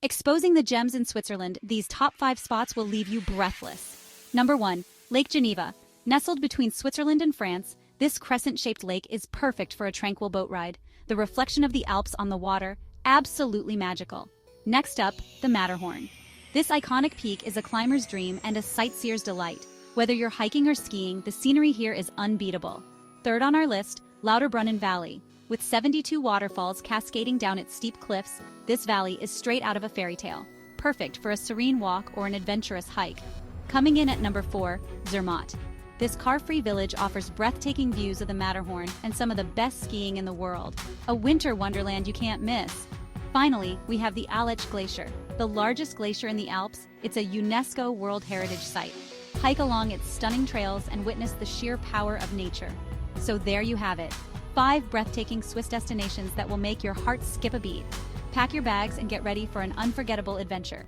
Exposing the gems in Switzerland, these top 5 spots will leave you breathless. Number 1. Lake Geneva. Nestled between Switzerland and France, this crescent-shaped lake is perfect for a tranquil boat ride. The reflection of the Alps on the water, absolutely magical. Next up, the Matterhorn. This iconic peak is a climber's dream and a sightseer's delight. Whether you're hiking or skiing, the scenery here is unbeatable. Third on our list, Lauterbrunnen Valley. With 72 waterfalls cascading down its steep cliffs, this valley is straight out of a fairy tale, perfect for a serene walk or an adventurous hike. Coming in at number 4, Zermatt. This car-free village offers breathtaking views of the Matterhorn and some of the best skiing in the world. A winter wonderland you can't miss. Finally, we have the Aletsch Glacier, the largest glacier in the Alps. It's a UNESCO World Heritage site. Hike along its stunning trails and witness the sheer power of nature. So there you have it. 5 breathtaking Swiss destinations that will make your heart skip a beat. Pack your bags and get ready for an unforgettable adventure.